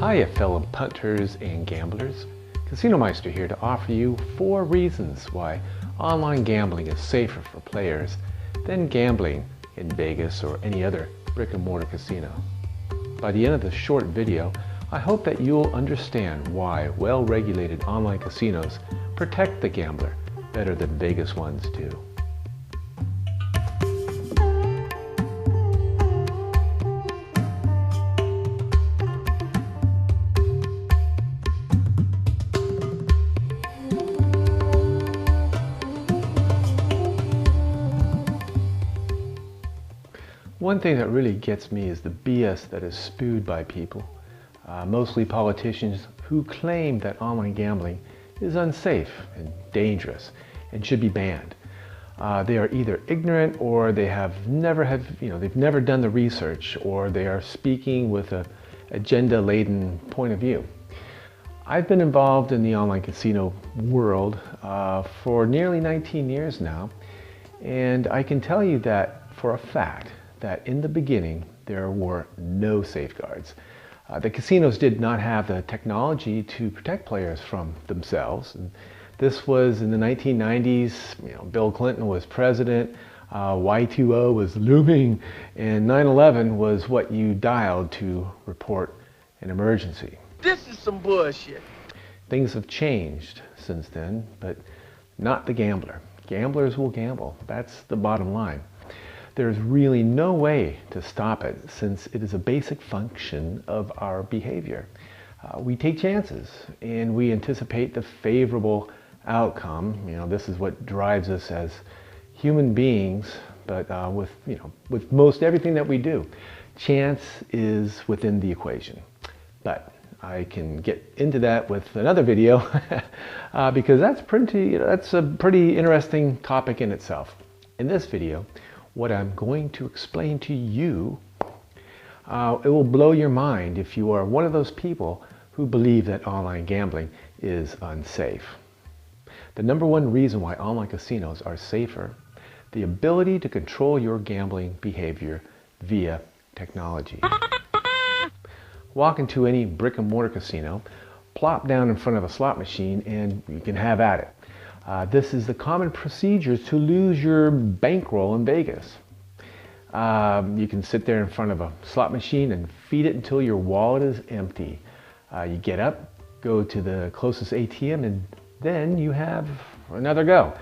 Hiya fellow punters and gamblers. Casinomeister here to offer you 4 reasons why online gambling is safer for players than gambling in Vegas or any other brick-and-mortar casino. By the end of this short video, I hope that you'll understand why well-regulated online casinos protect the gambler better than Vegas ones do. One thing that really gets me is the BS that is spewed by people, mostly politicians who claim that online gambling is unsafe and dangerous and should be banned. They are either ignorant or they've never done the research, or they are speaking with an agenda-laden point of view. I've been involved in the online casino world for nearly 19 years now, and I can tell you that for a fact that in the beginning there were no safeguards. The casinos did not have the technology to protect players from themselves. And this was in the 1990s. Bill Clinton was president, Y2O was looming, and 9/11 was what you dialed to report an emergency. This is some bullshit. Things have changed since then, but not the gambler. Gamblers will gamble. That's the bottom line. There's really no way to stop it, since it is a basic function of our behavior. We take chances and we anticipate the favorable outcome. This is what drives us as human beings, but with most everything that we do, chance is within the equation. But I can get into that with another video because that's a pretty interesting topic in itself. In this video, what I'm going to explain to you, it will blow your mind if you are one of those people who believe that online gambling is unsafe. The number one reason why online casinos are safer: the ability to control your gambling behavior via technology. Walk into any brick and mortar casino, plop down in front of a slot machine, and you can have at it. This is the common procedure to lose your bankroll in Vegas. You can sit there in front of a slot machine and feed it until your wallet is empty. You get up, go to the closest ATM, and then you have another go.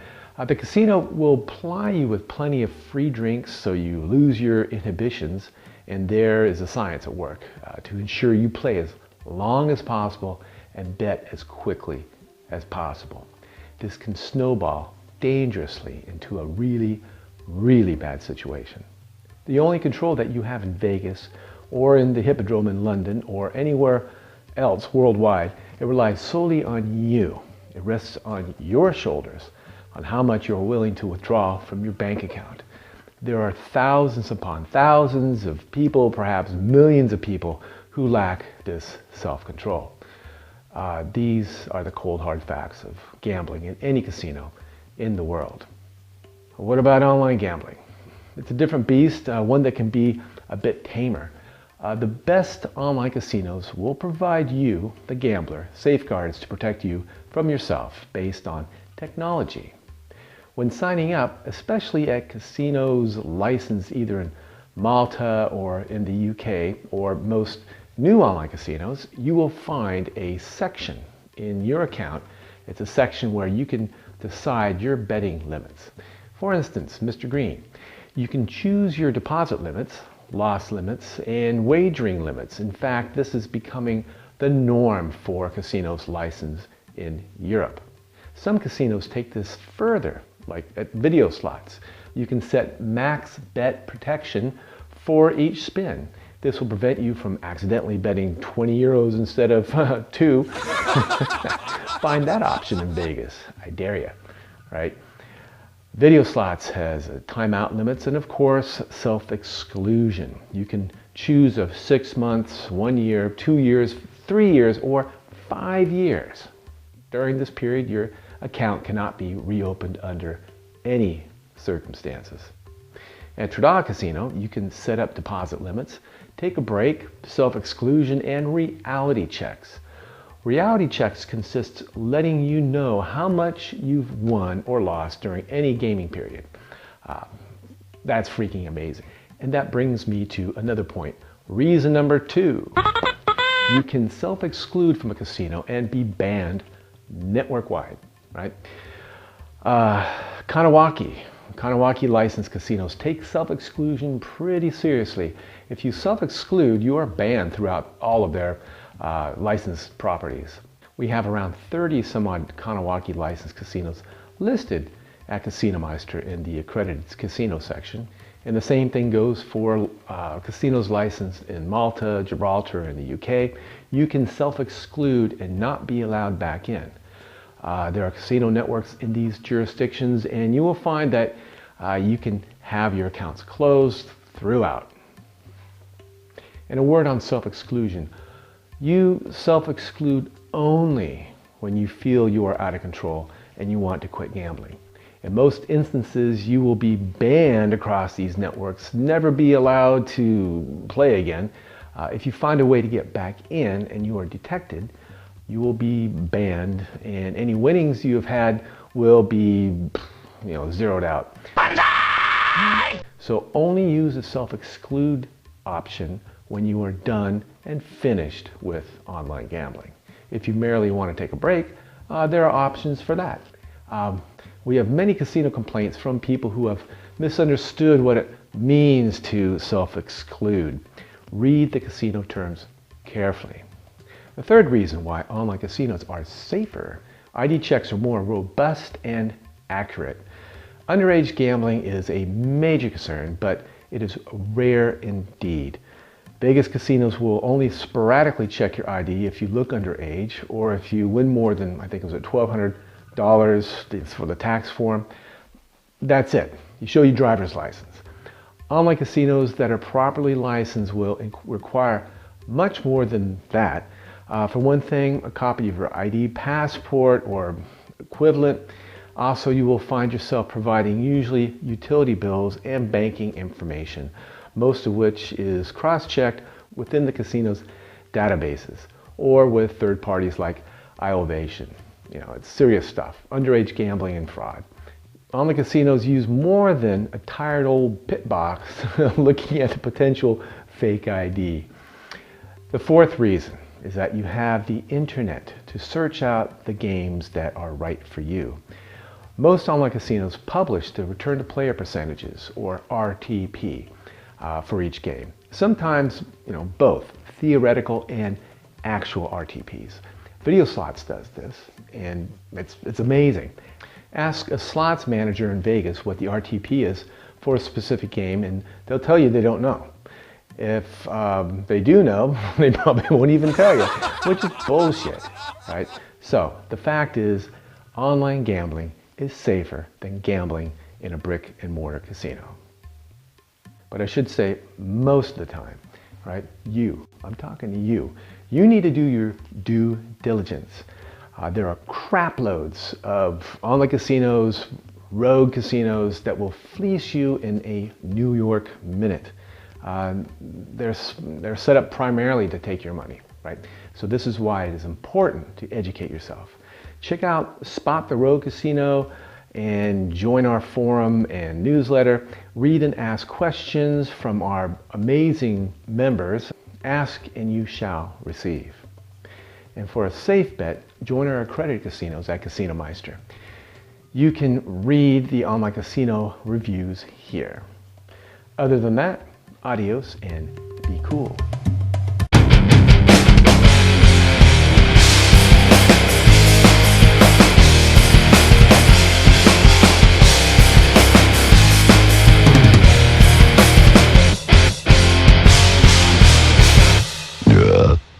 The casino will ply you with plenty of free drinks so you lose your inhibitions, and there is a science at work to ensure you play as long as possible and bet as quickly as possible. This can snowball dangerously into a really, really bad situation. The only control that you have in Vegas or in the Hippodrome in London or anywhere else worldwide, it relies solely on you. It rests on your shoulders, on how much you're willing to withdraw from your bank account. There are thousands upon thousands of people, perhaps millions of people, who lack this self-control. These are the cold hard facts of gambling in any casino in the world. What about online gambling? It's a different beast, one that can be a bit tamer. The best online casinos will provide you, the gambler, safeguards to protect you from yourself based on technology. When signing up, especially at casinos licensed either in Malta or in the UK or most new online casinos, you will find a section in your account. It's a section where you can decide your betting limits. For instance, Mr. Green, you can choose your deposit limits, loss limits, and wagering limits. In fact, this is becoming the norm for casinos licensed in Europe. Some casinos take this further, like at video slots. You can set max bet protection for each spin. This will prevent you from accidentally betting 20 euros instead of 2. Find that option in Vegas. I dare you, right? Video slots has timeout limits and, of course, self-exclusion. You can choose of 6 months, 1 year, 2 years, 3 years, or 5 years. During this period, your account cannot be reopened under any circumstances. At Tradal Casino, you can set up deposit limits, take a break, self-exclusion, and reality checks. Reality checks consists letting you know how much you've won or lost during any gaming period. That's freaking amazing. And that brings me to another point. Reason number 2. You can self-exclude from a casino and be banned network-wide, right? Kanawaki licensed casinos take self-exclusion pretty seriously. If you self-exclude, you are banned throughout all of their licensed properties. We have around 30 some odd Kanawaki licensed casinos listed at Casinomeister in the accredited casino section. And the same thing goes for casinos licensed in Malta, Gibraltar, and the UK. You can self-exclude and not be allowed back in. There are casino networks in these jurisdictions, and you will find that you can have your accounts closed throughout. And a word on self-exclusion. You self-exclude only when you feel you are out of control and you want to quit gambling. In most instances, you will be banned across these networks, never be allowed to play again. If you find a way to get back in and you are detected, you will be banned, and any winnings you have had will be, zeroed out. So only use the self-exclude option when you are done and finished with online gambling. If you merely want to take a break, there are options for that. We have many casino complaints from people who have misunderstood what it means to self-exclude. Read the casino terms carefully. The third reason why online casinos are safer, ID checks are more robust and accurate. Underage gambling is a major concern, but it is rare indeed. Vegas casinos will only sporadically check your ID if you look underage, or if you win more than, I think it was at $1,200 for the tax form. That's it. You show your driver's license. Online casinos that are properly licensed will require much more than that. For one thing, a copy of your ID, passport, or equivalent. Also, you will find yourself providing usually utility bills and banking information, most of which is cross-checked within the casino's databases or with third parties like iOvation. It's serious stuff, underage gambling and fraud. Online casinos use more than a tired old pit box looking at the potential fake ID. The fourth reason is that you have the internet to search out the games that are right for you. Most online casinos publish the return to player percentages, or RTP, for each game. Sometimes, both theoretical and actual RTPs. Video Slots does this, and it's amazing. Ask a slots manager in Vegas what the RTP is for a specific game, and they'll tell you they don't know. If they do know, they probably won't even tell you, which is bullshit, right? So the fact is, online gambling is safer than gambling in a brick and mortar casino. But I should say most of the time, right? I'm talking to you. You need to do your due diligence. There are crap loads of online casinos, rogue casinos that will fleece you in a New York minute. They're set up primarily to take your money, right? So this is why it is important to educate yourself. Check out Spot the Rogue Casino and join our forum and newsletter. Read and ask questions from our amazing members. Ask and you shall receive. And for a safe bet, join our accredited casinos at Casinomeister. You can read the online casino reviews here. Other than that, adios and be cool.